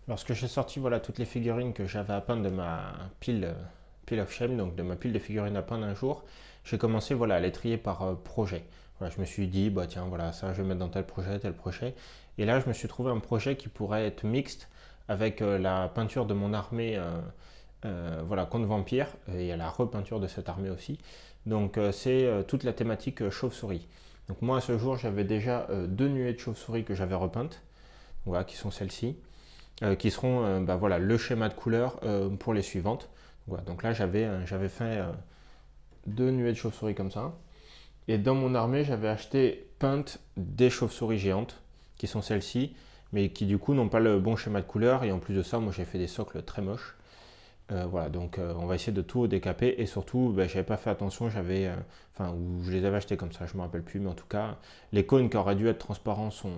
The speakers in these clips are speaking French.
Lorsque j'ai sorti voilà, toutes les figurines que j'avais à peindre de ma pile of shame, donc de ma pile de figurines à peindre un jour, j'ai commencé voilà, à les trier par projet. Voilà, je me suis dit, bah, tiens, voilà, ça je vais mettre dans tel projet, tel projet. Et là, je me suis trouvé un projet qui pourrait être mixte avec la peinture de mon armée voilà, contre vampire. Et il y a la repeinture de cette armée aussi. Donc c'est toute la thématique chauve-souris. Donc moi, à ce jour, j'avais déjà deux nuées de chauve-souris que j'avais repeintes, voilà, qui sont celles-ci qui seront bah, voilà, le schéma de couleur pour les suivantes. Voilà, donc là, j'avais fait deux nuées de chauves-souris comme ça. Et dans mon armée, j'avais acheté peintes des chauves-souris géantes, qui sont celles-ci, mais qui du coup n'ont pas le bon schéma de couleur. Et en plus de ça, moi j'ai fait des socles très moches. Voilà, donc on va essayer de tout décaper. Et surtout, bah, j'avais pas fait attention, enfin, ou je les avais achetés comme ça, je me rappelle plus. Mais en tout cas, les cônes qui auraient dû être transparents sont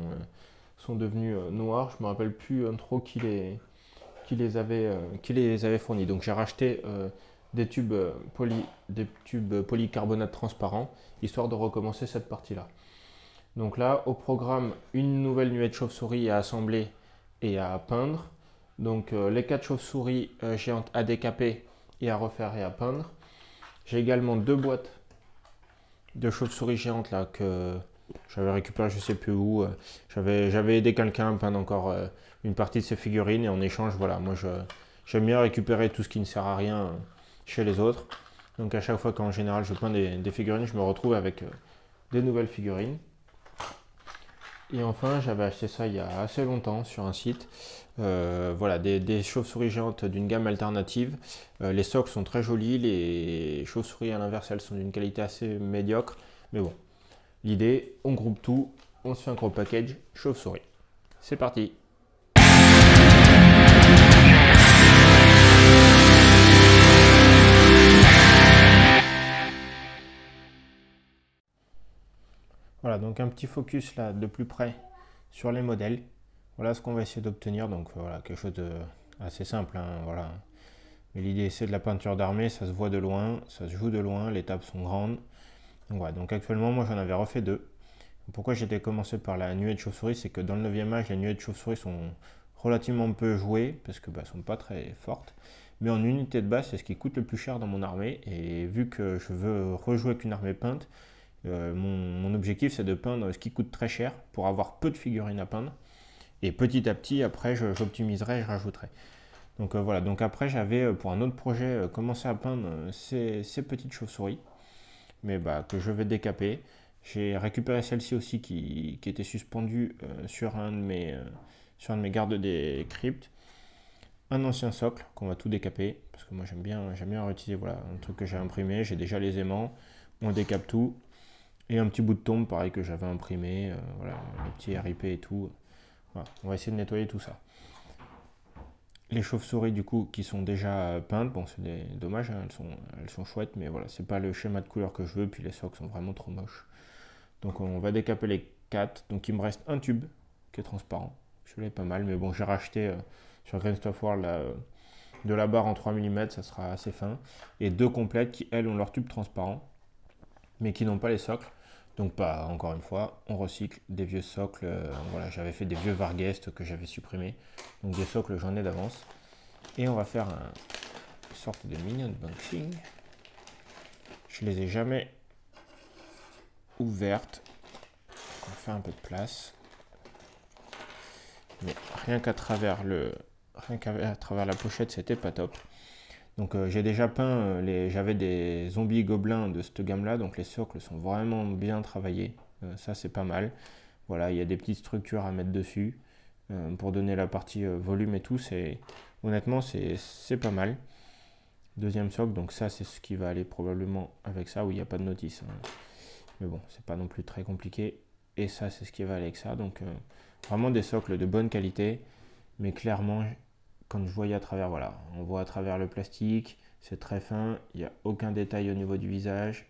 devenus noirs. Je me rappelle plus trop qui les avait fournis. Donc j'ai racheté des tubes polycarbonate transparents, histoire de recommencer cette partie-là. Donc là, au programme, une nouvelle nuée de chauves-souris à assembler et à peindre. Donc les 4 chauves-souris géantes à décaper et à refaire et à peindre. J'ai également deux boîtes de chauves-souris géantes là que j'avais récupéré je sais plus où. J'avais aidé quelqu'un à peindre encore une partie de ses figurines et en échange, voilà, j'aime bien récupérer tout ce qui ne sert à rien chez les autres. Donc à chaque fois qu'en général je peins des figurines, je me retrouve avec des nouvelles figurines. Et enfin, j'avais acheté ça il y a assez longtemps sur un site. Voilà, des chauves-souris géantes d'une gamme alternative. Les socles sont très jolis, les chauves-souris à l'inverse, elles sont d'une qualité assez médiocre. Mais bon, l'idée, on groupe tout, on se fait un gros package chauve-souris. C'est parti. Voilà, donc un petit focus là de plus près sur les modèles. Voilà ce qu'on va essayer d'obtenir. Donc voilà, quelque chose de assez simple, hein, voilà. Mais l'idée c'est de la peinture d'armée, ça se voit de loin, ça se joue de loin, les tables sont grandes. Donc voilà, donc actuellement moi j'en avais refait deux. Pourquoi j'étais commencé par la nuée de chauve-souris, c'est que dans le 9e âge, les nuées de chauve-souris sont relativement peu jouées, parce que bah, sont pas très fortes. Mais en unité de base, c'est ce qui coûte le plus cher dans mon armée. Et vu que je veux rejouer avec une armée peinte, mon objectif c'est de peindre ce qui coûte très cher pour avoir peu de figurines à peindre. Et petit à petit, après, j'optimiserai et je rajouterai. Donc voilà, donc après j'avais pour un autre projet commencé à peindre ces petites chauves-souris, mais bah, que je vais décaper. J'ai récupéré celle-ci aussi qui était suspendue sur un de mes gardes des cryptes. Un ancien socle qu'on va tout décaper, parce que moi j'aime bien réutiliser voilà, un truc que j'ai imprimé, j'ai déjà les aimants, on décape tout. Et un petit bout de tombe pareil que j'avais imprimé, voilà, le petit RIP et tout. Voilà, on va essayer de nettoyer tout ça. Les chauves-souris du coup qui sont déjà peintes, bon c'est dommage, hein, elles sont chouettes, mais voilà, c'est pas le schéma de couleur que je veux, puis les socles sont vraiment trop moches. Donc on va décaper les 4. Donc il me reste un tube qui est transparent. Celui-là est pas mal, mais bon j'ai racheté sur Green Stuff World de la barre en 3 mm, ça sera assez fin. Et deux complètes qui elles ont leur tube transparent, mais qui n'ont pas les socles. Donc pas encore une fois, on recycle des vieux socles. Voilà, j'avais fait des vieux Varguest que j'avais supprimés. Donc des socles j'en ai d'avance. Et on va faire une sorte de mini unboxing. Je les ai jamais ouvertes. On va faire un peu de place. Mais rien qu'à travers la pochette, c'était pas top. Donc j'ai déjà peint, j'avais des zombies gobelins de cette gamme-là, donc les socles sont vraiment bien travaillés. Ça c'est pas mal. Voilà, il y a des petites structures à mettre dessus pour donner la partie volume et tout. Honnêtement, c'est pas mal. Deuxième socle, donc ça c'est ce qui va aller probablement avec ça, où il n'y a pas de notice, hein. Mais bon, c'est pas non plus très compliqué. Et ça c'est ce qui va aller avec ça. Donc vraiment des socles de bonne qualité, mais clairement, quand je voyais à travers, voilà, on voit à travers le plastique, c'est très fin, il n'y a aucun détail au niveau du visage.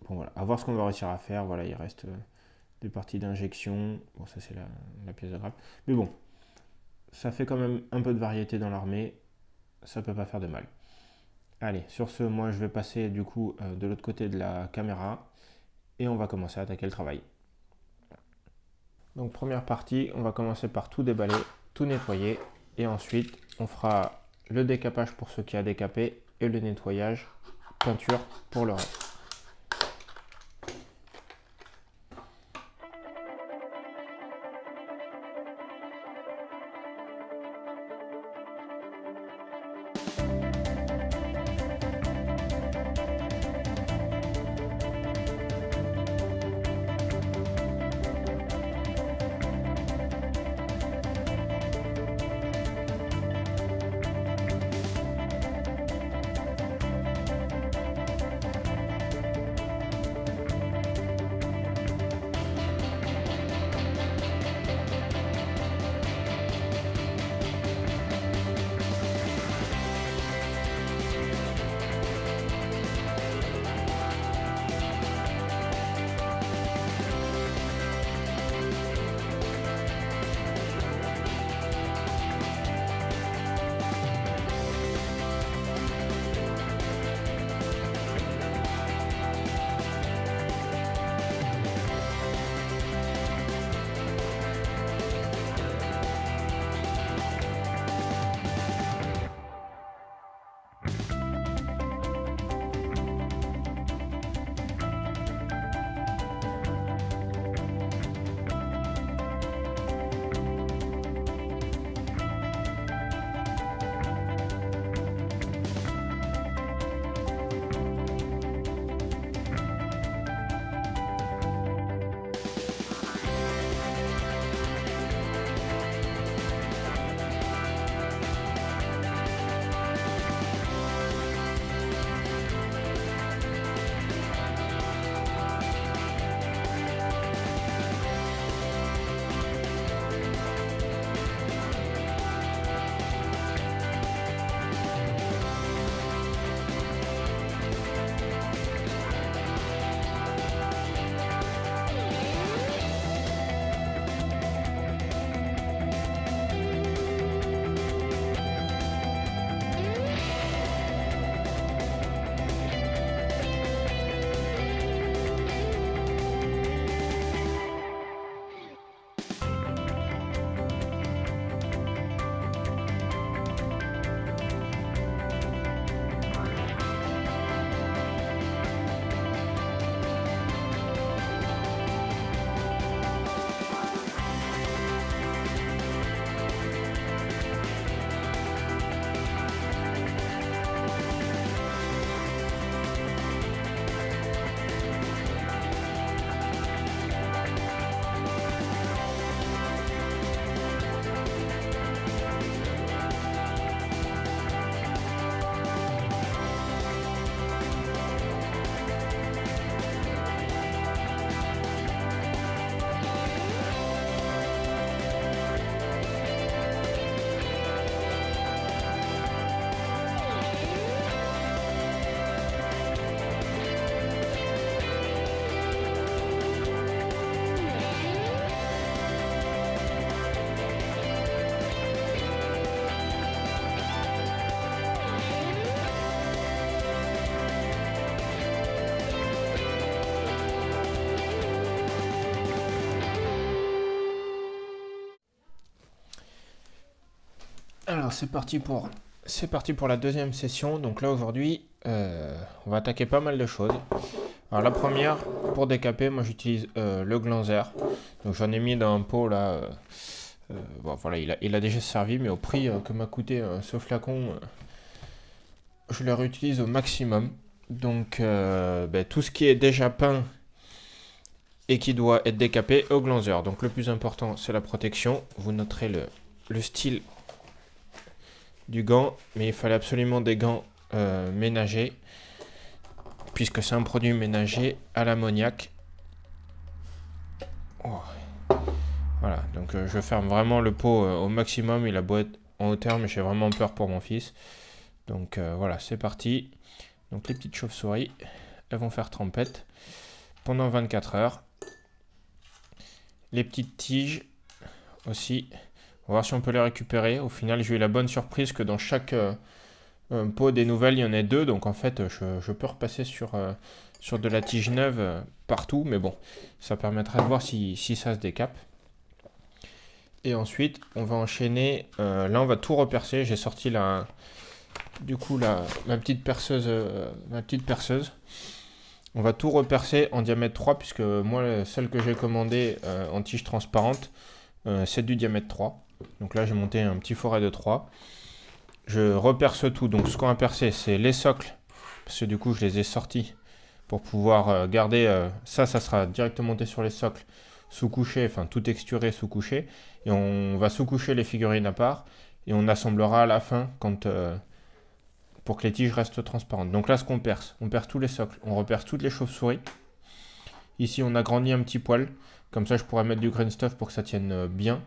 Bon voilà, à voir ce qu'on va réussir à faire. Voilà, il reste des parties d'injection. Bon, ça c'est la pièce de grappe. Mais bon, ça fait quand même un peu de variété dans l'armée. Ça peut pas faire de mal. Allez, sur ce, moi je vais passer du coup de l'autre côté de la caméra et on va commencer à attaquer le travail. Donc première partie, on va commencer par tout déballer, tout nettoyer et ensuite on fera le décapage pour ce qui a décapé et le nettoyage, peinture pour le reste. Alors c'est parti pour la deuxième session. Donc là aujourd'hui, on va attaquer pas mal de choses. Alors la première, pour décaper, moi j'utilise le Glanzer. Donc j'en ai mis dans un pot là. Bon, voilà, il a déjà servi, mais au prix que m'a coûté ce flacon, je le réutilise au maximum. Donc tout ce qui est déjà peint et qui doit être décapé au Glanzer. Donc le plus important, c'est la protection. Vous noterez le style du gant, mais il fallait absolument des gants ménagers, puisque c'est un produit ménager à l'ammoniac. Oh. Voilà, donc je ferme vraiment le pot au maximum. Il a beau être en hauteur, mais j'ai vraiment peur pour mon fils. Donc voilà, c'est parti. Donc les petites chauves-souris, elles vont faire trempette pendant 24 heures. Les petites tiges aussi. On va voir si on peut les récupérer. Au final, j'ai eu la bonne surprise que dans chaque pot des nouvelles, il y en a deux. Donc en fait, je peux repasser sur de la tige neuve partout. Mais bon, ça permettra de voir si ça se décape. Et ensuite, on va enchaîner. Là, on va tout repercer. J'ai sorti ma petite perceuse. On va tout repercer en diamètre 3, puisque moi, celle que j'ai commandée en tige transparente, c'est du diamètre 3. Donc là, j'ai monté un petit forêt de 3. Je reperce tout. Donc ce qu'on va percer, c'est les socles, parce que du coup, je les ai sortis pour pouvoir garder. Ça sera directement monté sur les socles, sous-couché, enfin tout texturé sous-couché. Et on va sous-coucher les figurines à part. Et on assemblera à la fin pour que les tiges restent transparentes. Donc là, ce qu'on perce tous les socles. On reperce toutes les chauves-souris. Ici, on agrandit un petit poil. Comme ça, je pourrais mettre du green stuff pour que ça tienne bien.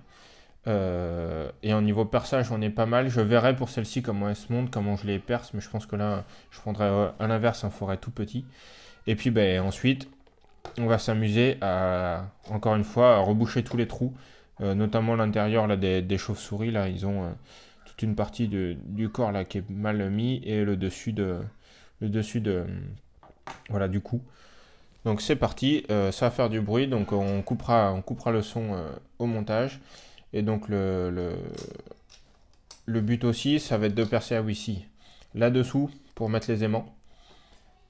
Et en niveau perçage, on est pas mal. Je verrai pour celle-ci comment elle se monte, comment je les perce. Mais je pense que là, je prendrai à l'inverse un forêt tout petit. Et puis ensuite, on va s'amuser encore une fois, à reboucher tous les trous. Notamment l'intérieur là, des chauves-souris. Là, ils ont toute une partie du corps là, qui est mal mis. Et le dessus voilà, du cou. Donc c'est parti, ça va faire du bruit, donc on coupera le son au montage. Et donc le but aussi, ça va être de percer ici, là-dessous, pour mettre les aimants.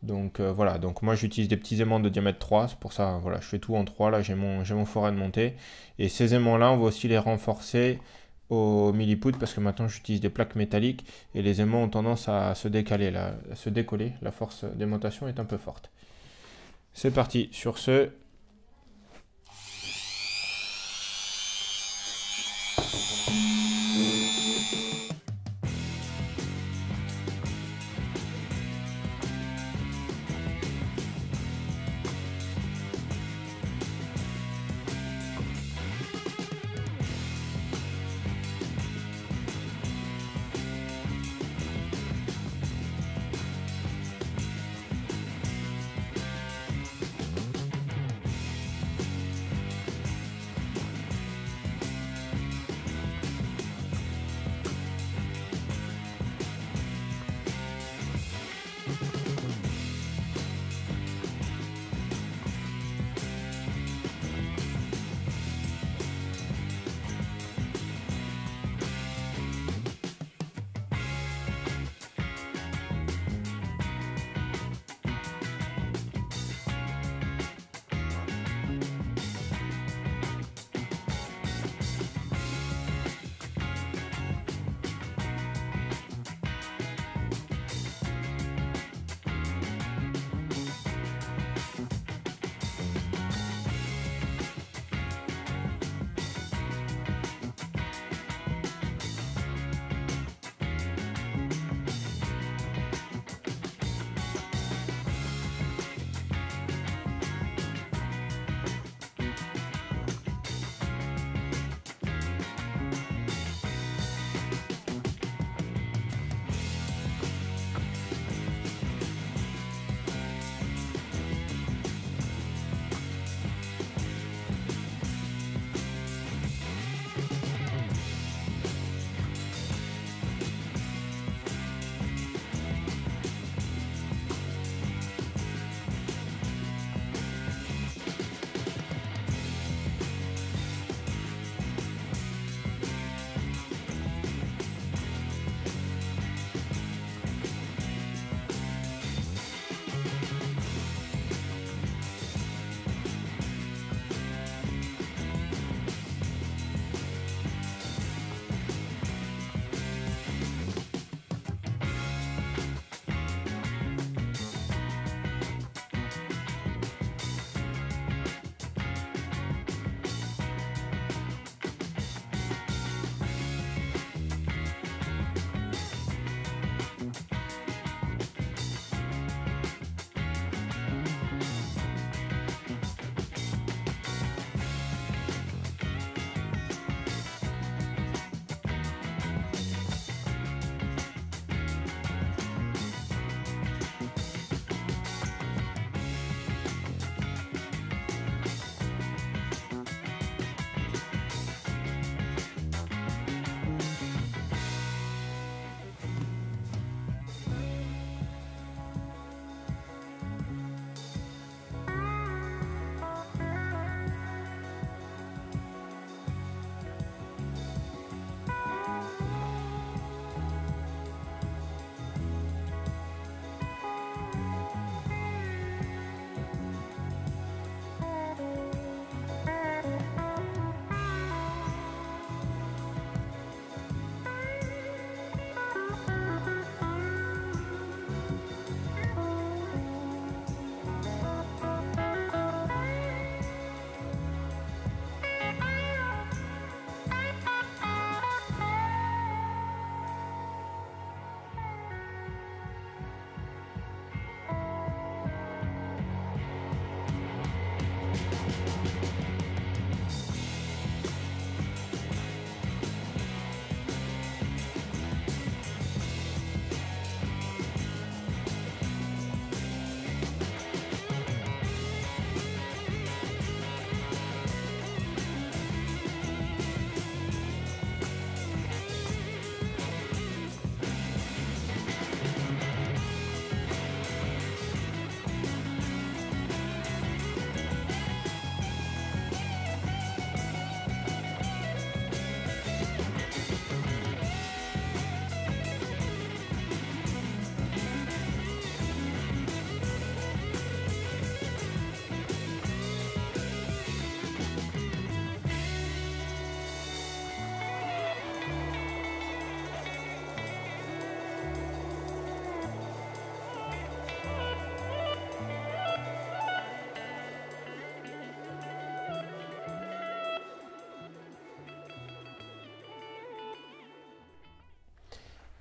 Donc voilà, donc moi j'utilise des petits aimants de diamètre 3, c'est pour ça, voilà, je fais tout en 3, là j'ai mon forêt de montée. Et ces aimants-là, on va aussi les renforcer au milliput, parce que maintenant j'utilise des plaques métalliques, et les aimants ont tendance à se décaler, là, à se décoller, la force d'aimantation est un peu forte. C'est parti, sur ce.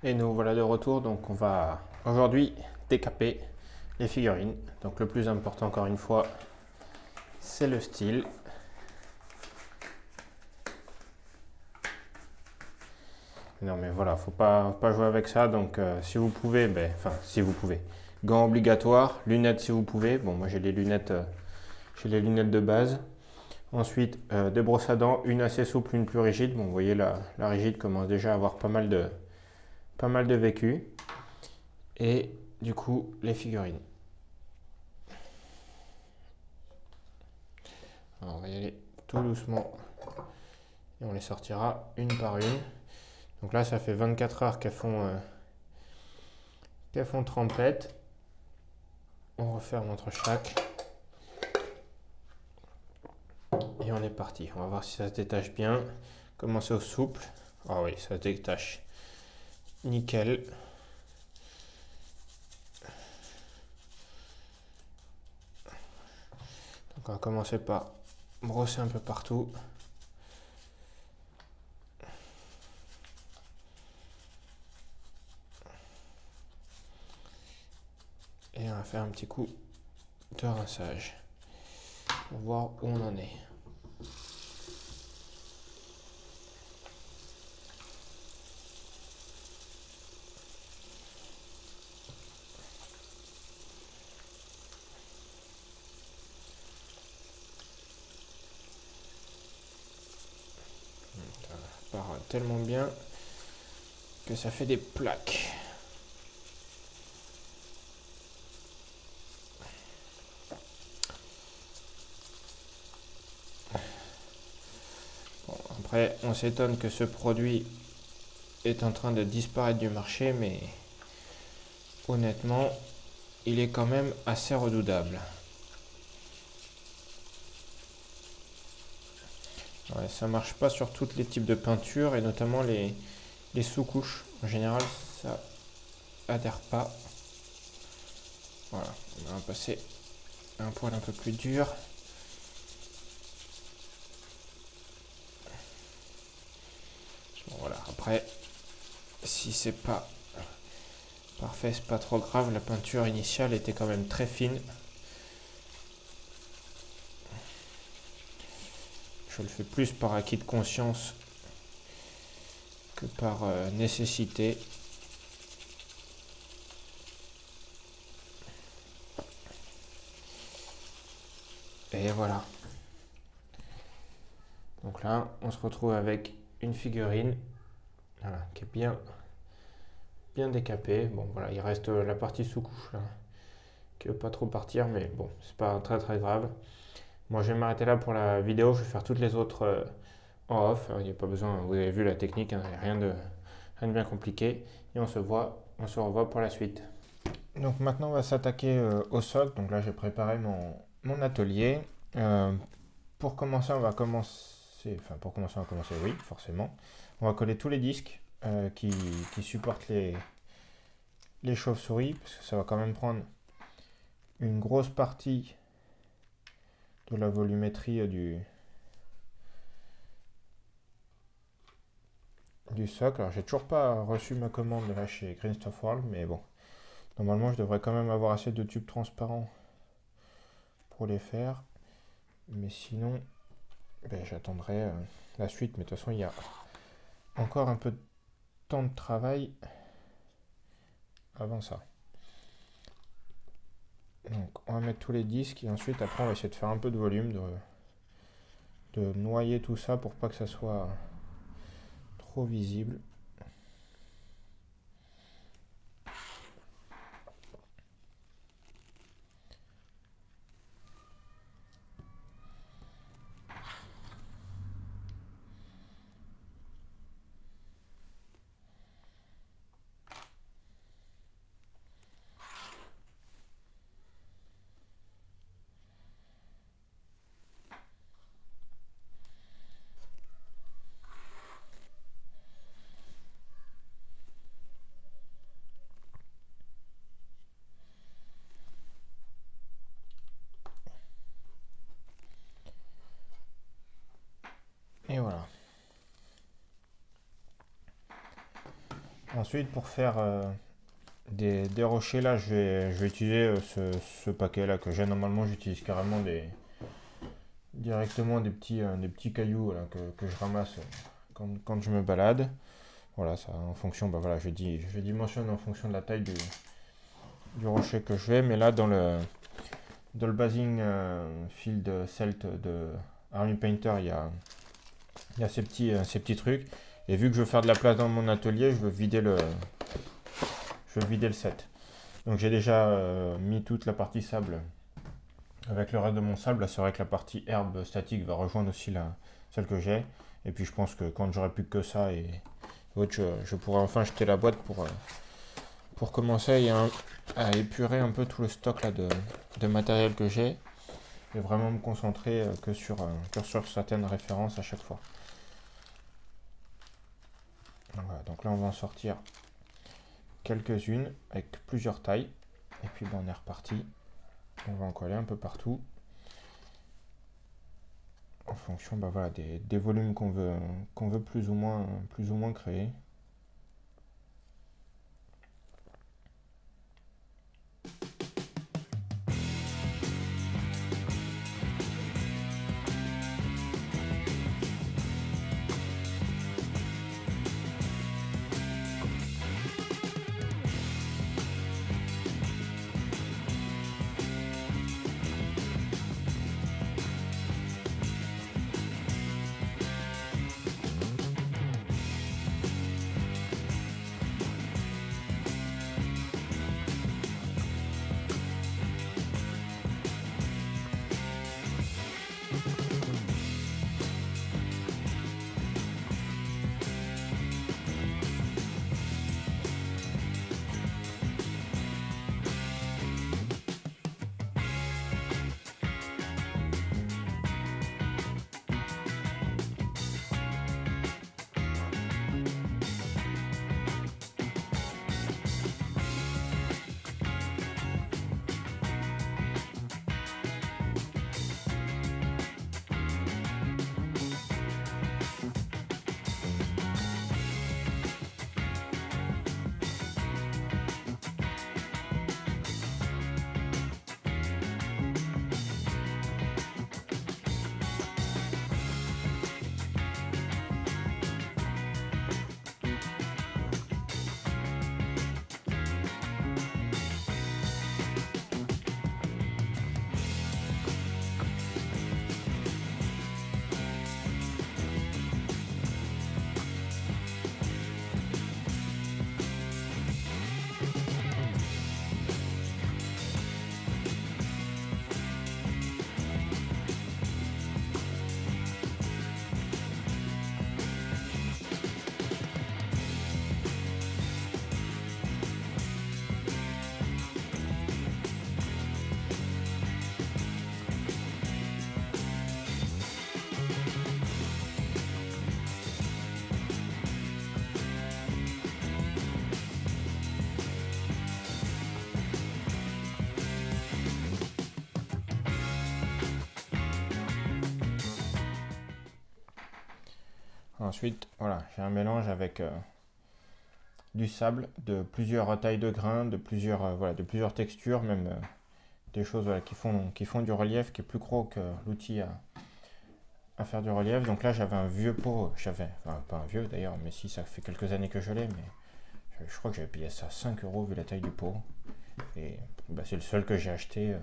Et nous voilà de retour, donc on va aujourd'hui décaper les figurines. Donc le plus important encore une fois, c'est le style. Non mais voilà, faut pas jouer avec ça, donc si vous pouvez, si vous pouvez. Gants obligatoires, lunettes si vous pouvez. Bon moi j'ai les lunettes de base. Ensuite, des brosses à dents, une assez souple, une plus rigide. Bon vous voyez la rigide commence déjà à avoir pas mal de vécu. Et du coup, les figurines. Alors, on va y aller tout doucement et on les sortira une par une. Donc là, ça fait 24 heures qu'elles font trempette. On referme entre chaque. Et on est parti. On va voir si ça se détache bien. Commencer au souple. Ah oui, ça se détache. Nickel. Donc on va commencer par brosser un peu partout. Et on va faire un petit coup de rinçage pour voir où on en est. Ça part tellement bien que ça fait des plaques. Bon, après, on s'étonne que ce produit est en train de disparaître du marché, mais honnêtement, il est quand même assez redoutable. Ouais, ça marche pas sur tous les types de peintures et notamment les sous-couches. En général, ça adhère pas. Voilà, on va passer un poil un peu plus dur. Bon, voilà, après, si c'est pas parfait, c'est pas trop grave. La peinture initiale était quand même très fine. Je le fais plus par acquis de conscience que par nécessité. Et voilà. Donc là, on se retrouve avec une figurine voilà, qui est bien décapée. Bon voilà, il reste la partie sous-couche là, qui ne veut pas trop partir, mais bon, c'est pas très très grave. Moi je vais m'arrêter là pour la vidéo, je vais faire toutes les autres en off. Il n'y a pas besoin, vous avez vu la technique, hein, rien de bien compliqué. Et on se revoit pour la suite. Donc maintenant on va s'attaquer au socle. Donc là j'ai préparé mon atelier. Pour commencer, oui, forcément. On va coller tous les disques qui supportent les chauves-souris, parce que ça va quand même prendre une grosse partie de la volumétrie du socle. Alors j'ai toujours pas reçu ma commande là chez Green Stuff World, mais bon, normalement je devrais quand même avoir assez de tubes transparents pour les faire. Mais sinon, j'attendrai la suite. Mais de toute façon, il y a encore un peu de temps de travail avant ça. Donc on va mettre tous les disques et ensuite après on va essayer de faire un peu de volume, de noyer tout ça pour pas que ça soit trop visible. Ensuite, pour faire des rochers, là, je vais utiliser ce paquet là que j'ai. Normalement, j'utilise carrément directement des petits cailloux voilà, que je ramasse quand je me balade. Voilà, ça en fonction, bah voilà, je dimensionne en fonction de la taille du rocher que je fais. Mais là, dans le basing field Celt de Army Painter, il y a ces petits trucs. Et vu que je veux faire de la place dans mon atelier, je veux vider le set. Donc j'ai déjà mis toute la partie sable avec le reste de mon sable. Là, c'est vrai que la partie herbe statique va rejoindre aussi celle que j'ai. Et puis je pense que quand j'aurai plus que ça et autre, je pourrai enfin jeter la boîte pour commencer à épurer un peu tout le stock là, de matériel que j'ai et vraiment me concentrer que sur certaines références à chaque fois. Voilà, donc là on va en sortir quelques-unes avec plusieurs tailles et puis on est reparti. On va en coller un peu partout en fonction voilà, des volumes qu'on veut plus ou moins créer. Ensuite, voilà, j'ai un mélange avec du sable, de plusieurs tailles de grains, de plusieurs textures, même des choses voilà, qui font du relief, qui est plus gros que l'outil à faire du relief. Donc là, j'avais un vieux pot, enfin pas un vieux d'ailleurs, mais si ça fait quelques années que je l'ai, mais je crois que j'avais payé ça 5 euros vu la taille du pot. Et bah, c'est le seul que j'ai acheté.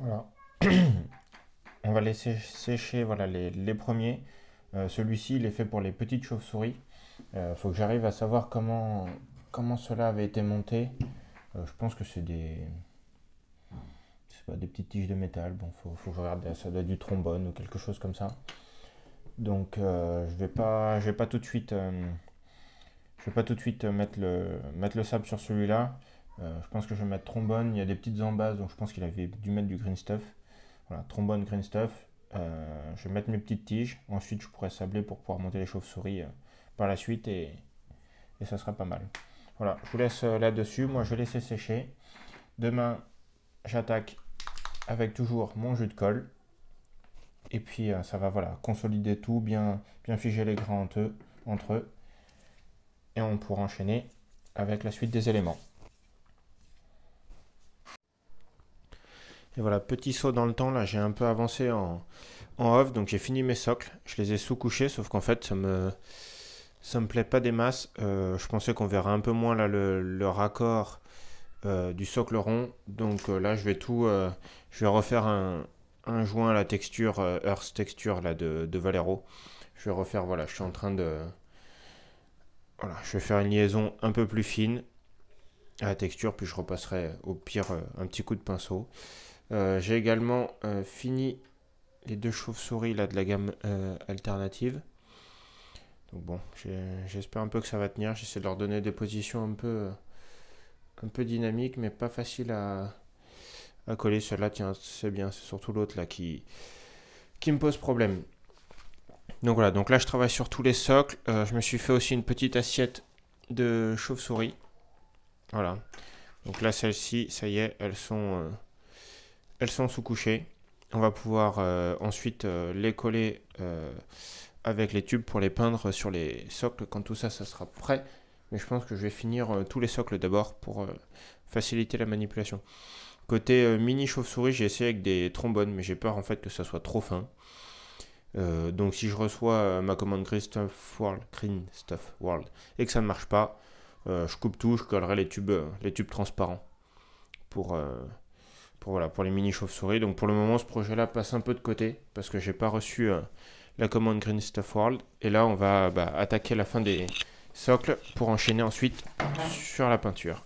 Voilà. On va laisser sécher voilà, les premiers. Celui-ci, il est fait pour les petites chauves-souris. Faut que j'arrive à savoir comment cela avait été monté. Je pense que c'est des petites tiges de métal. Bon, faut que je regarde. Ça doit être du trombone ou quelque chose comme ça. Donc, je vais pas tout de suite, mettre le sable sur celui-là. Je pense que je vais mettre trombone. Il y a des petites embasses, donc je pense qu'il avait dû mettre du green stuff. Voilà, trombone, green stuff. Je vais mettre mes petites tiges. Ensuite, je pourrais sabler pour pouvoir monter les chauves-souris par la suite et ça sera pas mal. Voilà, je vous laisse là-dessus. Moi, je vais laisser sécher. Demain, j'attaque avec toujours mon jus de colle. Et puis, ça va voilà, consolider tout, bien figer les grains entre eux. Et on pourra enchaîner avec la suite des éléments. Et voilà, petit saut dans le temps, là j'ai un peu avancé en off, donc j'ai fini mes socles. Je les ai sous-couchés, sauf qu'en fait ça me plaît pas des masses. Je pensais qu'on verrait un peu moins là le raccord du socle rond. Donc là je vais refaire un joint à la texture Earth Texture là, de Valero. Je vais refaire, voilà, je suis en train de... Voilà, je vais faire une liaison un peu plus fine à la texture, puis je repasserai au pire un petit coup de pinceau. J'ai également fini les deux chauves-souris là, de la gamme alternative. Donc bon, j'espère un peu que ça va tenir. J'essaie de leur donner des positions un peu dynamiques, mais pas faciles à coller. Celle-là, tiens, c'est bien. C'est surtout l'autre là qui me pose problème. Donc voilà, donc là je travaille sur tous les socles. Je me suis fait aussi une petite assiette de chauve-souris. Voilà. Donc là, celles-ci, ça y est, elles sont sous-couchées. On va pouvoir ensuite les coller avec les tubes pour les peindre sur les socles quand tout ça, ça sera prêt. Mais je pense que je vais finir tous les socles d'abord pour faciliter la manipulation. Côté mini chauve-souris, j'ai essayé avec des trombones, mais j'ai peur en fait que ça soit trop fin. Donc si je reçois ma commande Green Stuff World et que ça ne marche pas, je coupe tout, je collerai les tubes transparents pour les mini chauves-souris. Donc pour le moment, ce projet-là passe un peu de côté parce que j'ai pas reçu la commande Green Stuff World. Et là, on va attaquer la fin des socles pour enchaîner ensuite sur la peinture.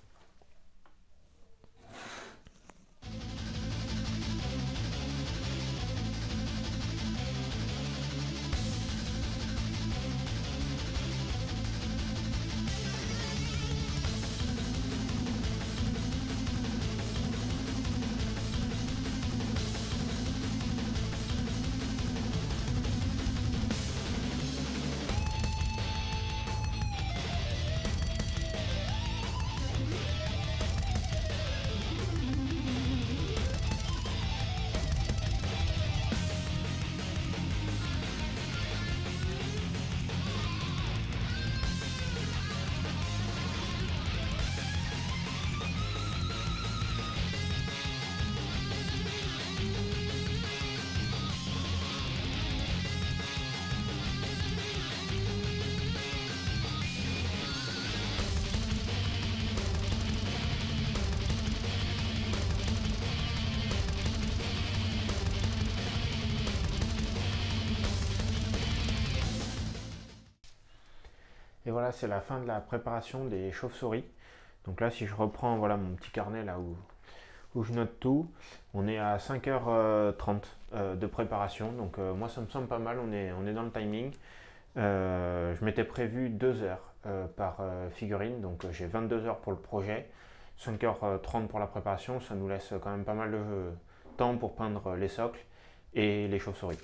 Et voilà, c'est la fin de la préparation des chauves-souris. Donc là, si je reprends voilà, mon petit carnet là où je note tout, on est à 5h30 de préparation. Donc moi, ça me semble pas mal, on est dans le timing. Je m'étais prévu 2 heures par figurine, donc j'ai 22 heures pour le projet, 5h30 pour la préparation. Ça nous laisse quand même pas mal de temps pour peindre les socles et les chauves-souris.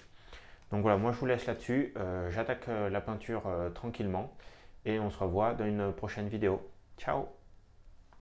Donc voilà, moi je vous laisse là-dessus. J'attaque la peinture tranquillement et on se revoit dans une prochaine vidéo. Ciao!